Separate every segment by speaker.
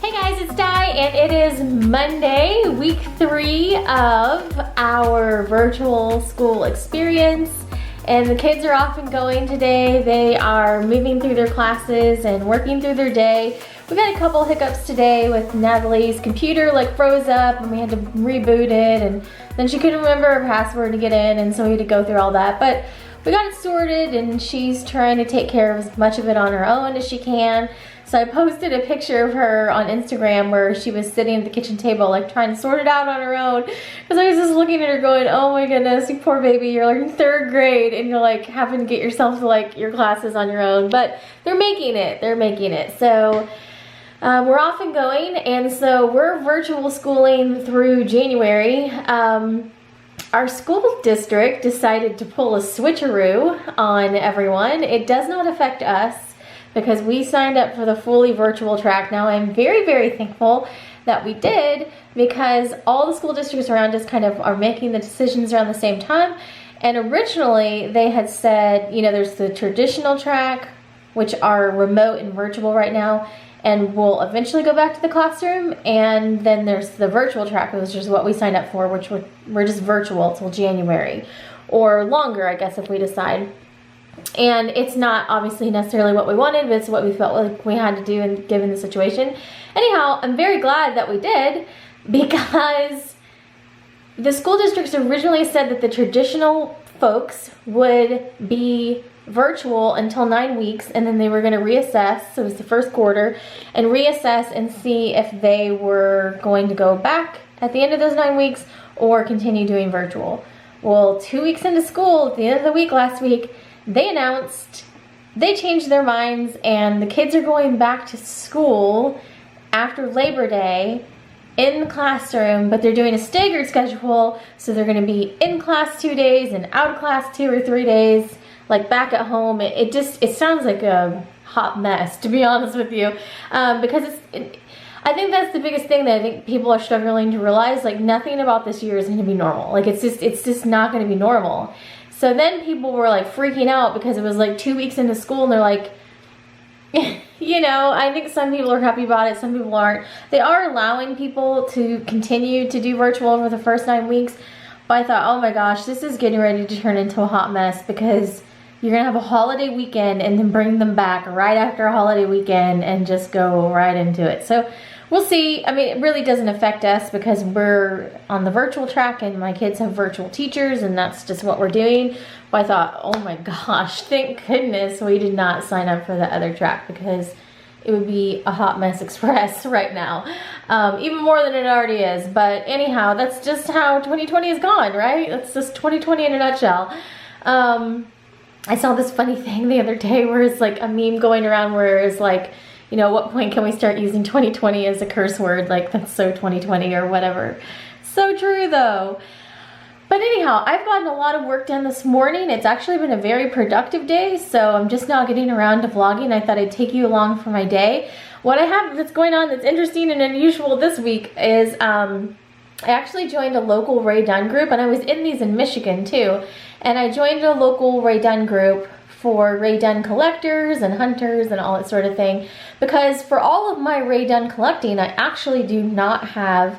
Speaker 1: Hey guys, it's Di, and it is Monday, week 3 of our virtual school experience. And the kids are off and going today. They are moving through their classes and working through their day. We've had a couple hiccups today with Natalie's computer froze up and we had to reboot it, and then she couldn't remember her password to get in, and so we had to go through all that. But we got it sorted, and she's trying to take care of as much of it on her own as she can. So I posted a picture of her on Instagram where she was sitting at the kitchen table trying to sort it out on her own. Because I was just looking at her going, oh my goodness, you poor baby, you're in 3rd grade and you're having to get yourself to your classes on your own. But they're making it, So we're off and going, and so we're virtual schooling through January. Our school district decided to pull a switcheroo on everyone. It does not affect us, because we signed up for the fully virtual track. Now I'm very, very thankful that we did, because all the school districts around us kind of are making the decisions around the same time. And originally they had said, there's the traditional track, which are remote and virtual right now, and we'll eventually go back to the classroom. And then there's the virtual track, which is what we signed up for, which we're just virtual till January, or longer, I guess, if we decide. And it's not obviously necessarily what we wanted, but it's what we felt like we had to do given the situation. Anyhow, I'm very glad that we did, because the school districts originally said that the traditional folks would be virtual until 9 weeks, and then they were going to reassess, so it was the first quarter, and reassess and see if they were going to go back at the end of those 9 weeks or continue doing virtual. Well, 2 weeks into school, at the end of the week last week, they announced they changed their minds, and the kids are going back to school after Labor Day in the classroom, but they're doing a staggered schedule, so they're going to be in class 2 days and out of class 2 or 3 days, back at home. It sounds like a hot mess, to be honest with you, because I think that's the biggest thing that I think people are struggling to realize. Nothing about this year is going to be normal. It's just not going to be normal. So then people were freaking out because it was 2 weeks into school, and they're I think some people are happy about it, some people aren't. They are allowing people to continue to do virtual over the first 9 weeks, but I thought, oh my gosh, this is getting ready to turn into a hot mess, because you're gonna have a holiday weekend and then bring them back right after a holiday weekend and just go right into it. So we'll see. I mean, it really doesn't affect us because we're on the virtual track and my kids have virtual teachers, and that's just what we're doing. But I thought, oh my gosh, thank goodness we did not sign up for the other track, because it would be a hot mess express right now. Even more than it already is. But anyhow, that's just how 2020 is gone, right? That's just 2020 in a nutshell. I saw this funny thing the other day where it's a meme going around where it's at what point can we start using 2020 as a curse word? That's so 2020 or whatever. So true though. But anyhow, I've gotten a lot of work done this morning. It's actually been a very productive day, so I'm just now getting around to vlogging. I thought I'd take you along for my day. What I have that's going on that's interesting and unusual this week is I actually joined a local Ray Dunn group, and I was in these in Michigan too. And I joined a local Ray Dunn group for Ray Dunn collectors and hunters and all that sort of thing, because for all of my Ray Dunn collecting, I actually do not have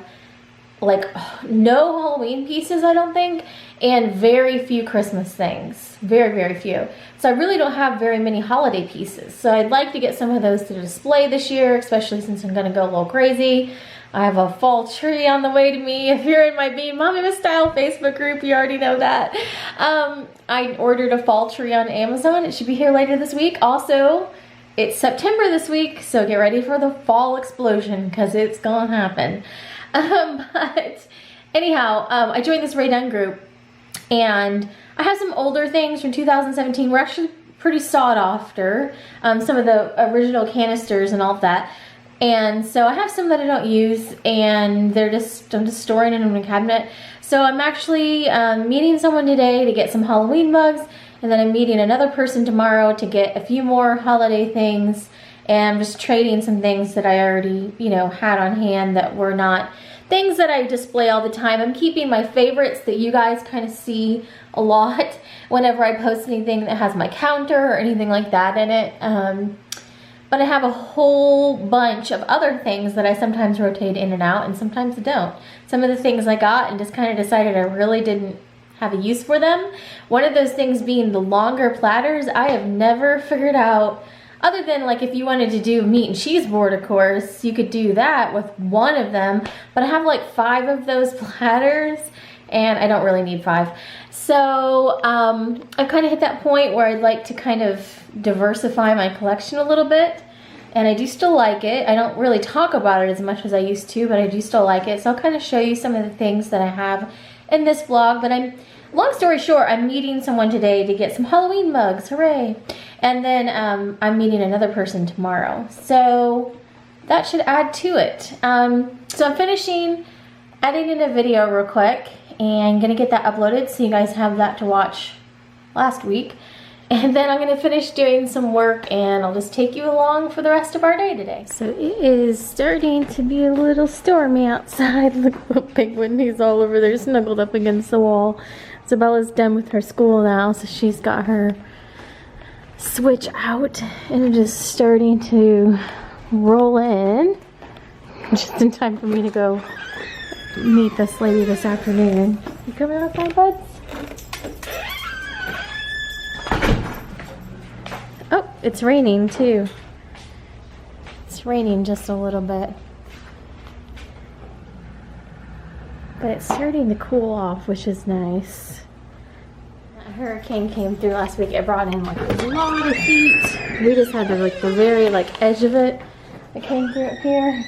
Speaker 1: no Halloween pieces, I don't think, and very few Christmas things. Very, very few. So I really don't have very many holiday pieces. So I'd like to get some of those to display this year, especially since I'm gonna go a little crazy. I have a fall tree on the way to me. If you're in my Being Mommy with Style Facebook group, you already know that. I ordered a fall tree on Amazon. It should be here later this week. Also, it's September this week, so get ready for the fall explosion, because it's gonna happen. But anyhow, I joined this Ray Dunn group, and I have some older things from 2017. We're actually pretty sought after. Some of the original canisters and all of that. And so I have some that I don't use, and I'm just storing it in my cabinet. So I'm actually meeting someone today to get some Halloween mugs, and then I'm meeting another person tomorrow to get a few more holiday things, and I'm just trading some things that I already, had on hand that were not things that I display all the time. I'm keeping my favorites that you guys kind of see a lot whenever I post anything that has my counter or anything like that in it. But I have a whole bunch of other things that I sometimes rotate in and out and sometimes I don't. Some of the things I got and just kind of decided I really didn't have a use for them. One of those things being the longer platters. I have never figured out, other than like if you wanted to do meat and cheese board, of course, you could do that with one of them. But I have like 5 of those platters and I don't really need 5. So I've kind of hit that point where I'd like to kind of diversify my collection a little bit. And I do still like it. I don't really talk about it as much as I used to, but I do still like it. So I'll kind of show you some of the things that I have in this vlog. But long story short, I'm meeting someone today to get some Halloween mugs, hooray. And then I'm meeting another person tomorrow. So that should add to it. So I'm finishing editing a video real quick and gonna get that uploaded so you guys have that to watch last week. And then I'm gonna finish doing some work and I'll just take you along for the rest of our day today. So it is starting to be a little stormy outside. Look at the penguin, he's all over there snuggled up against the wall. Isabella's done with her school now, so she's got her switch out and it is starting to roll in. Just in time for me to go meet this lady this afternoon. You coming outside, buds? Oh, it's raining too. It's raining just a little bit. But it's starting to cool off, which is nice. A hurricane came through last week. It brought in like a lot of heat. We just had the very edge of it that came through up here.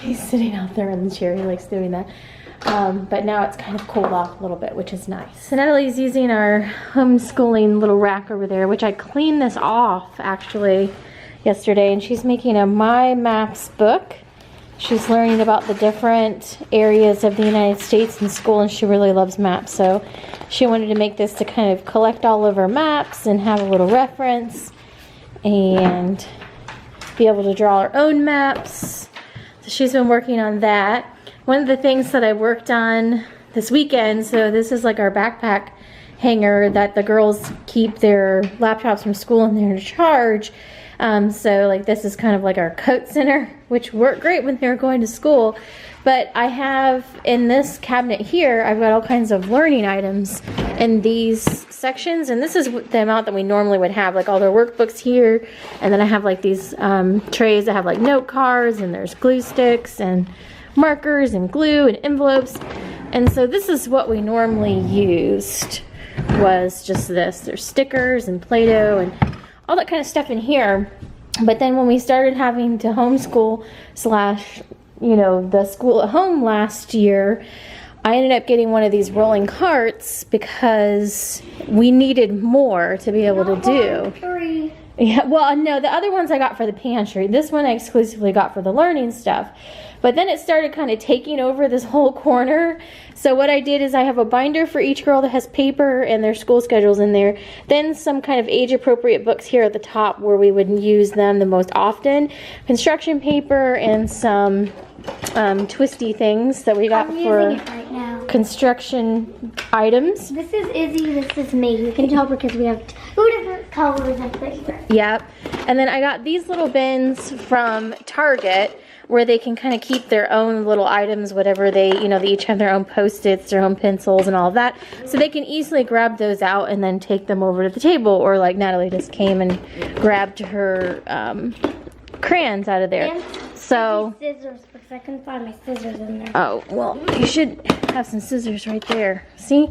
Speaker 1: He's sitting out there in the chair. He likes doing that. But now it's kind of cooled off a little bit, which is nice. So Natalie's using our homeschooling little rack over there, which I cleaned this off actually yesterday, and she's making a My Maps book. She's learning about the different areas of the United States in school, and she really loves maps. So she wanted to make this to kind of collect all of her maps and have a little reference and be able to draw her own maps. So she's been working on that. One of the things that I worked on this weekend, so this is like our backpack hanger that the girls keep their laptops from school in there to charge. So like this is kind of like our coat center, which worked great when they were going to school. But I have in this cabinet here, I've got all kinds of learning items in these sections. And this is the amount that we normally would have, like all their workbooks here. And then I have like these trays that have like note cards, and there's glue sticks and markers and glue and envelopes. And so this is what we normally used, was just this. There's stickers and Play-Doh and all that kind of stuff in here. But then when we started having to homeschool slash, you know, the school at home last year, I ended up getting one of these rolling carts because we needed more to be able to do. Yeah, well, no, the other ones I got for the pantry. This one I exclusively got for the learning stuff. But then it started kind of taking over this whole corner. So what I did is I have a binder for each girl that has paper and their school schedules in there. Then some kind of age-appropriate books here at the top where we would use them the most often. Construction paper and some twisty things that we got for construction items.
Speaker 2: This is Izzy, this is me. You can tell because we have 2 different colors of paper.
Speaker 1: Yep. And then I got these little bins from Target where they can kind of keep their own little items, whatever they, you know, they each have their own Post-its, their own pencils and all of that. So they can easily grab those out and then take them over to the table, or like Natalie just came and grabbed her crayons out of there.
Speaker 2: And
Speaker 1: so
Speaker 2: scissors, because I couldn't find my scissors in there.
Speaker 1: Oh, well, you should have some scissors right there. See?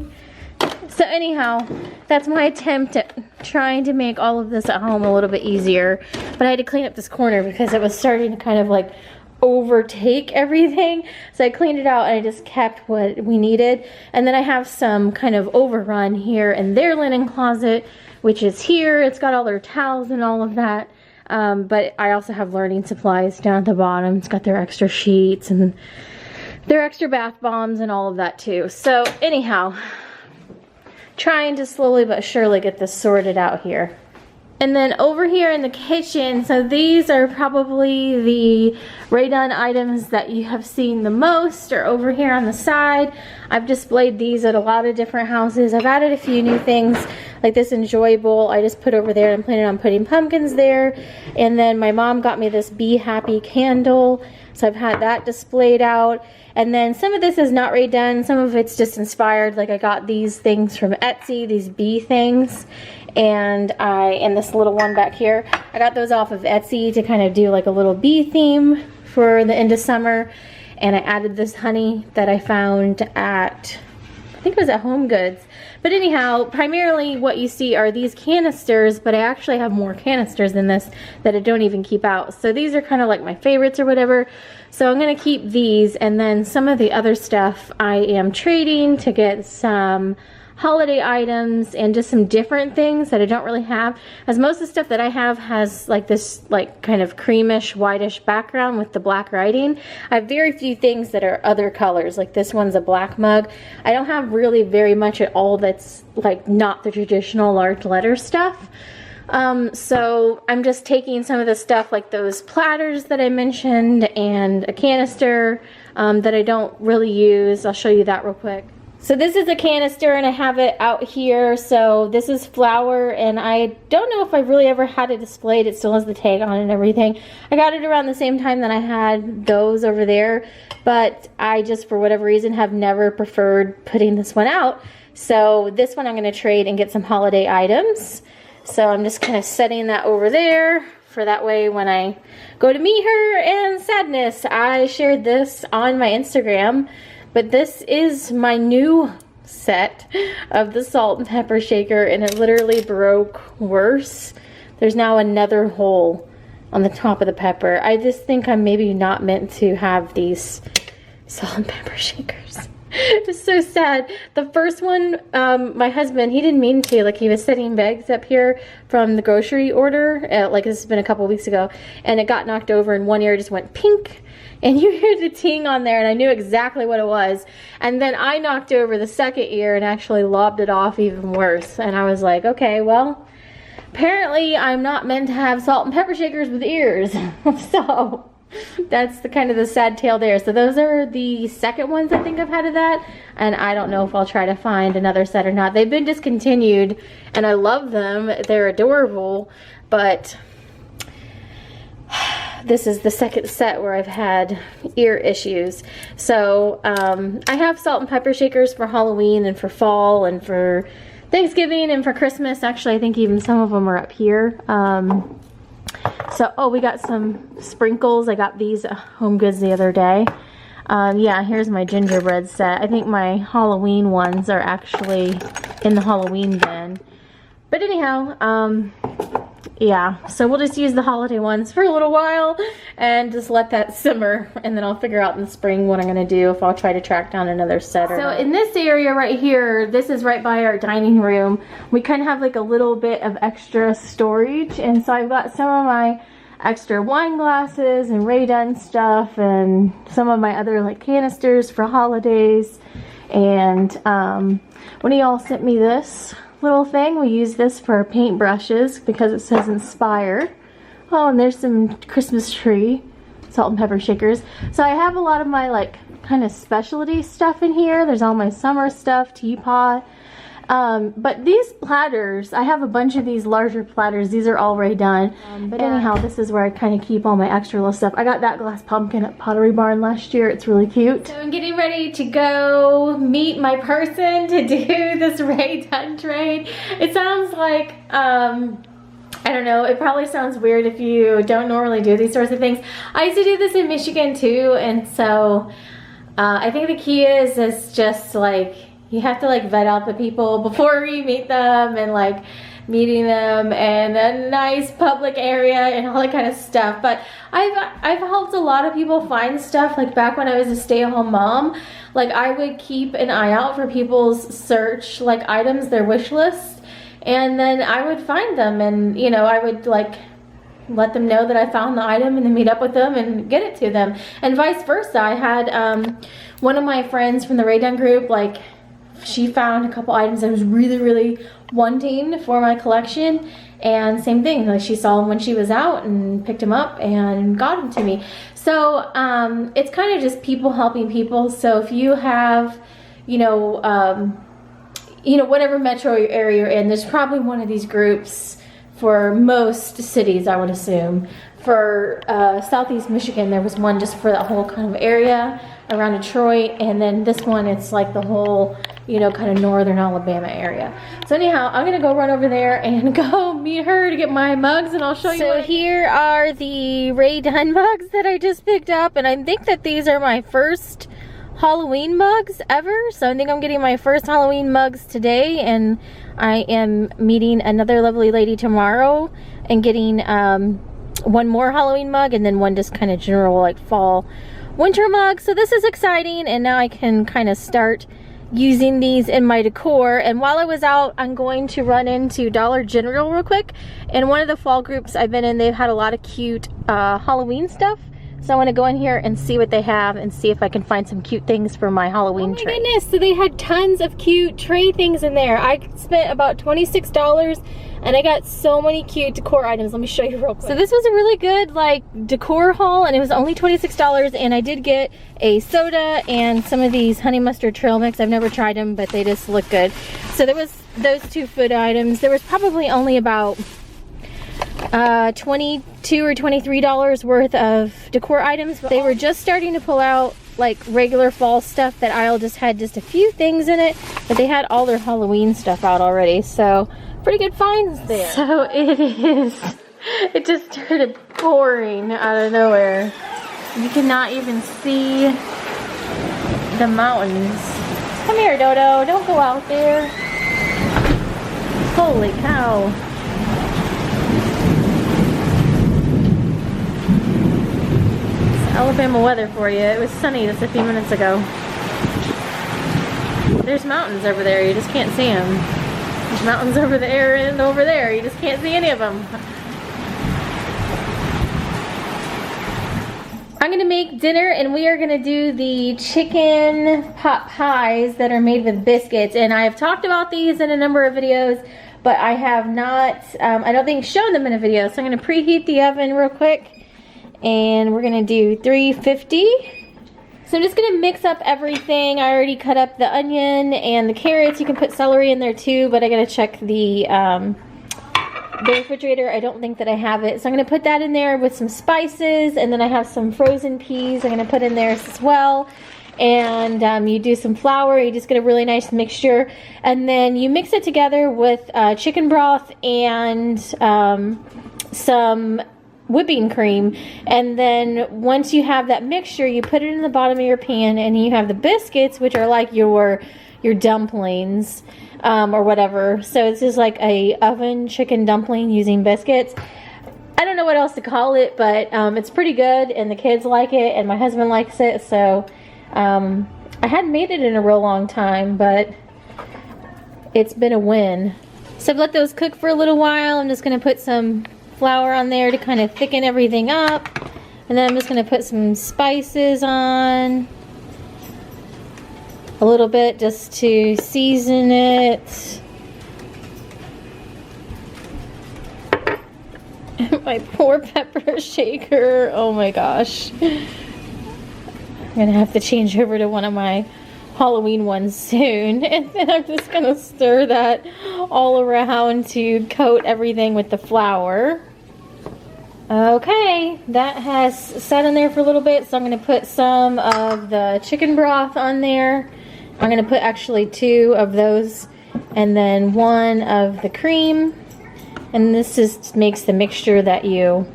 Speaker 1: So anyhow, that's my attempt at trying to make all of this at home a little bit easier. But I had to clean up this corner because it was starting to kind of like overtake everything. So I cleaned it out and I just kept what we needed. And then I have some kind of overrun here in their linen closet, which is here. It's got all their towels and all of that. But I also have learning supplies down at the bottom. It's got their extra sheets and their extra bath bombs and all of that too. So anyhow, trying to slowly but surely get this sorted out here. And then over here in the kitchen, so these are probably the Raydon items that you have seen the most, or over here on the side. I've displayed these at a lot of different houses. I've added a few new things. like this Enjoy bowl I just put over there. I'm planning on putting pumpkins there. And then my mom got me this Be Happy candle, so I've had that displayed out. And then some of this is not redone, some of it's just inspired. Like I got these things from Etsy, these bee things, and this little one back here, I got those off of Etsy to kind of do like a little bee theme for the end of summer. And I added this honey that I found at, I think it was at Home Goods. But anyhow, primarily what you see are these canisters, but I actually have more canisters than this that I don't even keep out. So these are kind of like my favorites or whatever. So I'm gonna keep these, and then some of the other stuff I am trading to get some holiday items and just some different things that I don't really have, as most of the stuff that I have has like this like kind of creamish whitish background with the black writing. I have very few things that are other colors, like this one's a black mug. I don't have really very much at all that's like not the traditional large letter stuff. So I'm just taking some of the stuff like those platters that I mentioned and a canister that I don't really use. I'll show you that real quick. So this is a canister and I have it out here. So this is flour, and I don't know if I've really ever had it displayed. It still has the tag on it and everything. I got it around the same time that I had those over there, but I just for whatever reason have never preferred putting this one out. So this one I'm going to trade and get some holiday items. So I'm just kind of setting that over there for that way when I go to meet her. And sadness, I shared this on my Instagram. But this is my new set of the salt and pepper shaker, and it literally broke worse. There's now another hole on the top of the pepper. I just think I'm maybe not meant to have these salt and pepper shakers. It's so sad. The first one, my husband, he didn't mean to. Like, he was setting bags up here from the grocery order. Like, this has been a couple weeks ago. And it got knocked over, and one ear just went pink. And you hear the ting on there, and I knew exactly what it was. And then I knocked over the second ear and actually lobbed it off even worse. And I was like, okay, well, apparently I'm not meant to have salt and pepper shakers with ears. So that's the kind of the sad tale there. So those are the second ones I think I've had of that. And I don't know if I'll try to find another set or not. They've been discontinued, and I love them. They're adorable, but this is the second set where I've had ear issues. So I have salt and pepper shakers for Halloween and for fall and for Thanksgiving and for Christmas. Actually, I think even some of them are up here. Oh, we got some sprinkles. I got these at Home Goods the other day. Yeah, here's my gingerbread set. I think my Halloween ones are actually in the Halloween bin. But anyhow, yeah, so we'll just use the holiday ones for a little while and just let that simmer, and then I'll figure out in the spring what I'm gonna do, if I'll try to track down another set or not. In this area right here, this is right by our dining room. We kind of have like a little bit of extra storage, and so I've got some of my extra wine glasses and Ray Dunn stuff and some of my other like canisters for holidays. And one of y'all sent me this little thing. We use this for paint brushes because it says inspire. Oh, and there's some Christmas tree salt and pepper shakers. So I have a lot of my like kind of specialty stuff in here. There's all my summer stuff, teapot. But these platters, I have a bunch of these larger platters. These are already done. But anyhow, this is where I kind of keep all my extra little stuff. I got that glass pumpkin at Pottery Barn last year. It's really cute. So I'm getting ready to go meet my person to do this Ray Dunn trade. It sounds like, I don't know, it probably sounds weird if you don't normally do these sorts of things. I used to do this in Michigan too, and so I think the key is just like, you have to like vet out the people before you meet them, and like meeting them in a nice public area and all that kind of stuff. But I've helped a lot of people find stuff. Like back when I was a stay-at-home mom, like I would keep an eye out for people's search like items, their wish list, and then I would find them, and you know, I would like let them know that I found the item and then meet up with them and get it to them, and vice versa. I had one of my friends from the Ray Dunn group, like she found a couple items I was really wanting for my collection, and same thing, like she saw them when she was out and picked them up and got them to me. So it's kind of just people helping people. So if you have, you know, you know, whatever metro area you're in, there's probably one of these groups for most cities, I would assume. For Southeast Michigan, there was one just for that whole kind of area around Detroit, and then this one, it's like the whole, you know, kind of northern Alabama area. So anyhow, I'm gonna go run over there and go meet her to get my mugs, and I'll show you. So here are the Ray Dunn mugs that I just picked up, and I think that these are my first Halloween mugs ever. So I think I'm getting my first Halloween mugs today, and I am meeting another lovely lady tomorrow and getting one more Halloween mug, and then one just kind of general like fall winter mug. So this is exciting, and now I can kind of start using these in my decor. And while I was out, I'm going to run into Dollar General real quick, and one of the fall groups I've been in, they've had a lot of cute Halloween stuff. So I want to go in here and see what they have and see if I can find some cute things for my Halloween tray. Oh my goodness, so they had tons of cute tray things in there. I spent about $26 and I got so many cute decor items. Let me show you real quick. So this was a really good like decor haul, and it was only $26, and I did get a soda and some of these honey mustard trail mix. I've never tried them, but they just look good. So there was those two food items. There was probably only about $22 or $23 worth of decor items. They were just starting to pull out like regular fall stuff. That aisle just had just a few things in it, but they had all their Halloween stuff out already, so pretty good finds there. So it just started pouring out of nowhere. You cannot even see the mountains. Come here, Dodo, don't go out there. Holy cow. Alabama weather for you. It was sunny just a few minutes ago. There's mountains over there, you just can't see them. There's mountains over there and over there, you just can't see any of them. I'm gonna make dinner, and we are gonna do the chicken pot pies that are made with biscuits. And I have talked about these in a number of videos, but I have not, I don't think, shown them in a video. So I'm gonna preheat the oven real quick, and we're gonna do 350. So I'm just gonna mix up everything. I already cut up the onion and the carrots. You can put celery in there too, but I gotta check the refrigerator. I don't think that I have it. So I'm gonna put that in there with some spices, and then I have some frozen peas I'm gonna put in there as well. And you do some flour, you just get a really nice mixture, and then you mix it together with chicken broth and some whipping cream. And then once you have that mixture, you put it in the bottom of your pan, and you have the biscuits, which are like your dumplings or whatever. So it's just like a oven chicken dumpling using biscuits. I don't know what else to call it, but it's pretty good, and the kids like it, and my husband likes it. So I hadn't made it in a real long time, but it's been a win. So I've let those cook for a little while. I'm just gonna put some flour on there to kind of thicken everything up, and then I'm just gonna put some spices on a little bit just to season it. My poor pepper shaker, oh my gosh. I'm gonna have to change over to one of my Halloween ones soon, and then I'm just gonna stir that all around to coat everything with the flour. Okay, that has sat in there for a little bit, so I'm gonna put some of the chicken broth on there. I'm gonna put actually 2 of those, and then 1 of the cream. And this just makes the mixture that you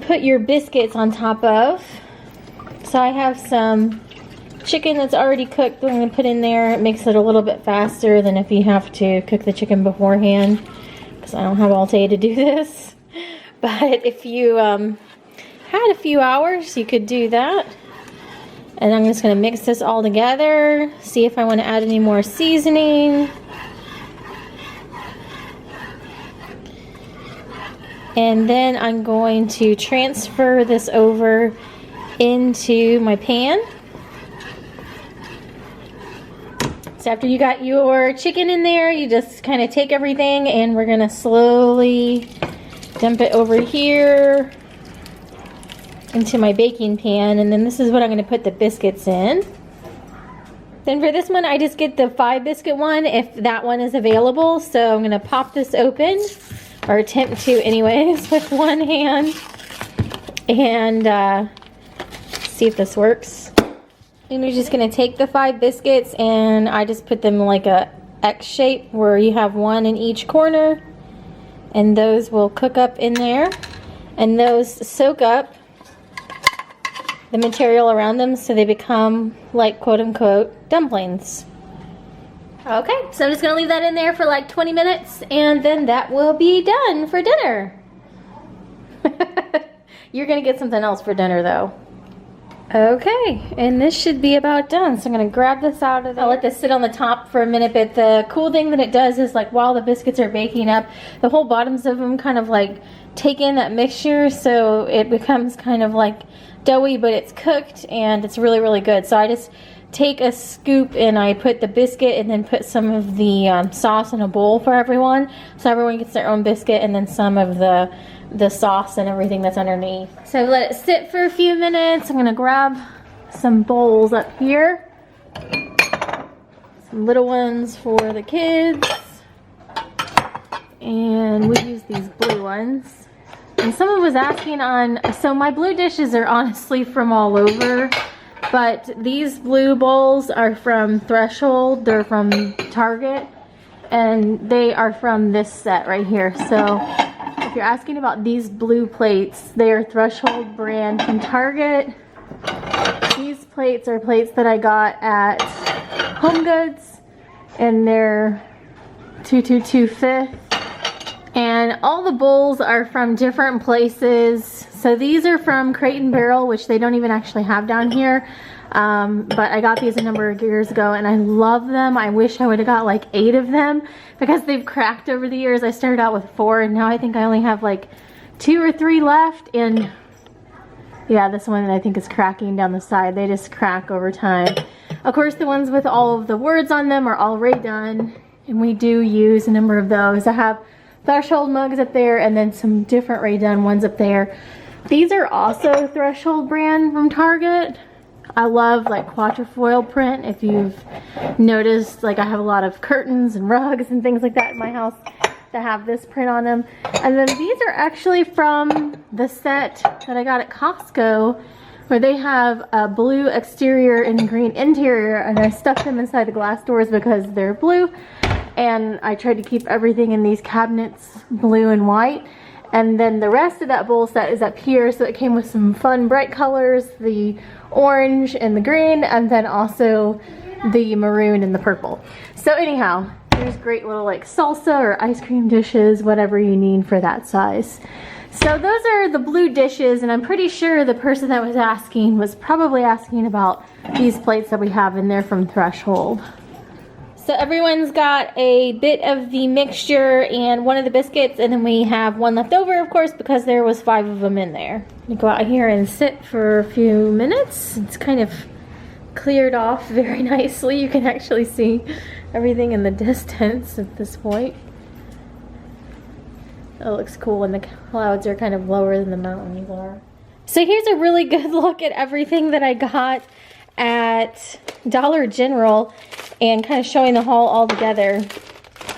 Speaker 1: put your biscuits on top of. So I have some chicken that's already cooked that I'm going to put in there. It makes it a little bit faster than if you have to cook the chicken beforehand, because I don't have all day to do this. But if you had a few hours, you could do that. And I'm just going to mix this all together, see if I want to add any more seasoning. And then I'm going to transfer this over into my pan. So after you got your chicken in there, you just kind of take everything, and we're gonna slowly dump it over here into my baking pan. And then this is what I'm gonna put the biscuits in. Then for this one, I just get the 5 biscuit one if that one is available. So I'm gonna pop this open, or attempt to anyways, with one hand, and see if this works. And we're just gonna take the 5 biscuits and I just put them like a X shape where you have one in each corner, and those will cook up in there, and those soak up the material around them so they become like quote-unquote dumplings. Okay, so I'm just gonna leave that in there for like 20 minutes and then that will be done for dinner. You're gonna get something else for dinner though. Okay, and this should be about done. So I'm gonna grab this out of there. I'll let this sit on the top for a minute, but the cool thing that it does is like while the biscuits are baking up, the whole bottoms of them kind of like take in that mixture, so it becomes kind of like doughy, but it's cooked and it's really, really good. So I just take a scoop and I put the biscuit and then put some of the sauce in a bowl for everyone. So everyone gets their own biscuit and then some of the sauce and everything that's underneath. So let it sit for a few minutes. I'm gonna grab some bowls up here. Some little ones for the kids. And we use these blue ones. And someone was asking on, so my blue dishes are honestly from all over, but these blue bowls are from Threshold, they're from Target, and they are from this set right here. So if you're asking about these blue plates, they are Threshold brand from Target. These plates are plates that I got at Home Goods, and they're 222 And all the bowls are from different places. So these are from Crate & Barrel, which they don't even actually have down here. But I got these a number of years ago and I love them. I wish I would have got like 8 of them because they've cracked over the years. I started out with 4 and now I think I only have like 2 or 3 left. And yeah, this one I think is cracking down the side. They just crack over time. Of course, the ones with all of the words on them are already done. And we do use a number of those. I have Threshold mugs up there and then some different Ray Dunn ones up there. These are also Threshold brand from Target. I love like quatrefoil print. If you've noticed, like I have a lot of curtains and rugs and things like that in my house that have this print on them. And then these are actually from the set that I got at Costco, where they have a blue exterior and green interior, and I stuck them inside the glass doors because they're blue. And I tried to keep everything in these cabinets blue and white. And then the rest of that bowl set is up here. So it came with some fun bright colors, the orange and the green, and then also the maroon and the purple. So anyhow, there's great little like salsa or ice cream dishes, whatever you need for that size. So those are the blue dishes, and I'm pretty sure the person that was asking was probably asking about these plates that we have in there from Threshold. So everyone's got a bit of the mixture and one of the biscuits, and then we have one left over, of course, because there was 5 of them in there. You go out here and sit for a few minutes. It's kind of cleared off very nicely. You can actually see everything in the distance at this point. It looks cool when the clouds are kind of lower than the mountains are. So here's a really good look at everything that I got at Dollar General and kind of showing the haul all together.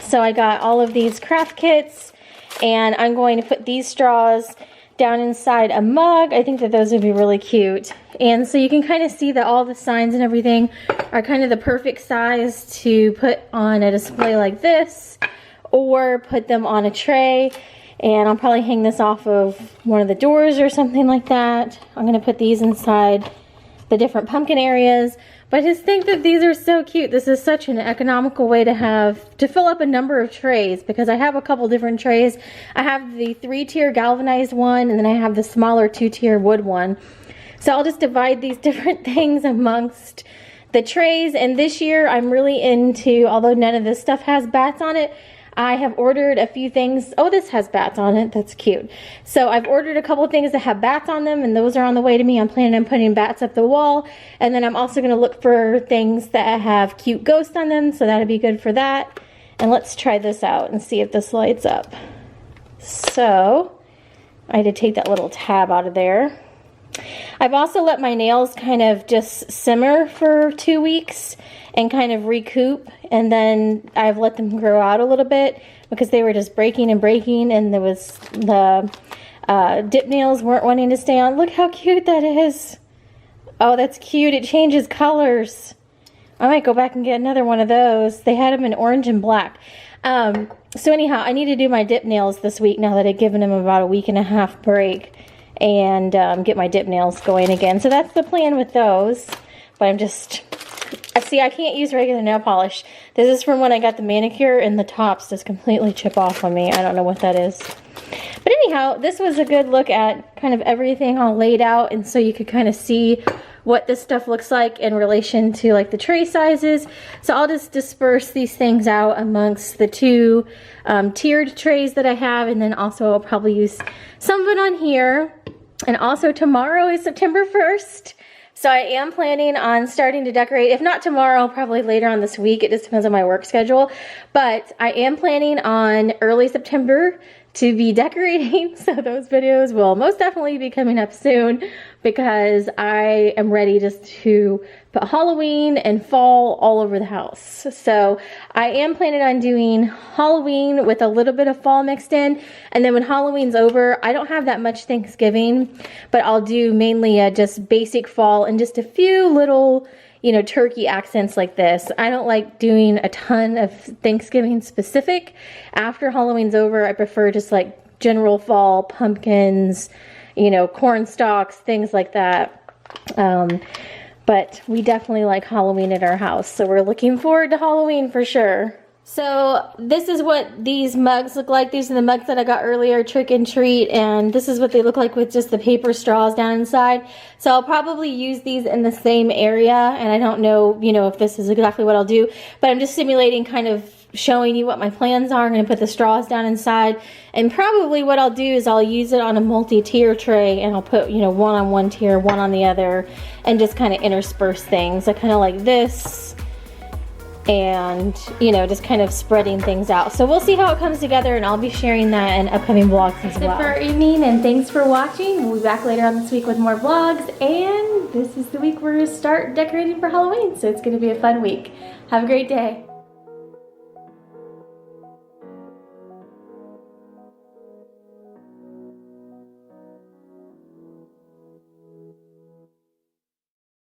Speaker 1: So I got all of these craft kits, and I'm going to put these straws down inside a mug. I think that those would be really cute. And so you can kind of see that all the signs and everything are kind of the perfect size to put on a display like this, or put them on a tray. And I'll probably hang this off of one of the doors or something like that. I'm gonna put these inside the different pumpkin areas. But I just think that these are so cute. This is such an economical way to fill up a number of trays, because I have a couple different trays. I have the 3-tier galvanized one, and then I have the smaller 2-tier wood one. So I'll just divide these different things amongst the trays. And this year I'm really into, although none of this stuff has bats on it, I have ordered a few things. Oh, this has bats on it. That's cute. So I've ordered a couple things that have bats on them, and those are on the way to me. I'm planning on putting bats up the wall. And then I'm also going to look for things that have cute ghosts on them, so that'll be good for that. And let's try this out and see if this lights up. So I had to take that little tab out of there. I've also let my nails kind of just simmer for 2 weeks and kind of recoup, and then I've let them grow out a little bit because they were just breaking and breaking, and there was the dip nails weren't wanting to stay on. Look how cute that is. Oh, that's cute. It changes colors. I might go back and get another one of those. They had them in orange and black. So anyhow, I need to do my dip nails this week now that I've given them about a 1.5 week break, and get my dip nails going again. So that's the plan with those. But I'm just, see, I can't use regular nail polish. This is from when I got the manicure, and the tops just completely chip off on me. I don't know what that is. But anyhow, this was a good look at kind of everything all laid out, and so you could kind of see what this stuff looks like in relation to like the tray sizes. So I'll just disperse these things out amongst the 2 tiered trays that I have, and then also I'll probably use some of it on here. And also tomorrow is September 1st. So I am planning on starting to decorate. If not tomorrow, probably later on this week. It just depends on my work schedule. But I am planning on early September to be decorating. So those videos will most definitely be coming up soon, because I am ready just to put Halloween and fall all over the house. So I am planning on doing Halloween with a little bit of fall mixed in. And then when Halloween's over, I don't have that much Thanksgiving, but I'll do mainly a just basic fall and just a few little, you know, turkey accents like this. I don't like doing a ton of Thanksgiving specific. After Halloween's over, I prefer just like general fall, pumpkins, you know, corn stalks, things like that. But we definitely like Halloween at our house, so we're looking forward to Halloween for sure. So this is what these mugs look like. These are the mugs that I got earlier, trick and treat, and this is what they look like with just the paper straws down inside. So I'll probably use these in the same area, and I don't know, you know, if this is exactly what I'll do, but I'm just simulating, kind of showing you what my plans are. I'm going to put the straws down inside, and probably what I'll do is I'll use it on a multi-tier tray, and I'll put, you know, one on one tier, one on the other, and just kind of intersperse things. I kind of like this, and, you know, just kind of spreading things out. So we'll see how it comes together, and I'll be sharing that in upcoming vlogs as well. That's it for our evening, and thanks for watching. We'll be back later on this week with more vlogs, and this is the week we're going to start decorating for Halloween, so it's going to be a fun week. Have a great day.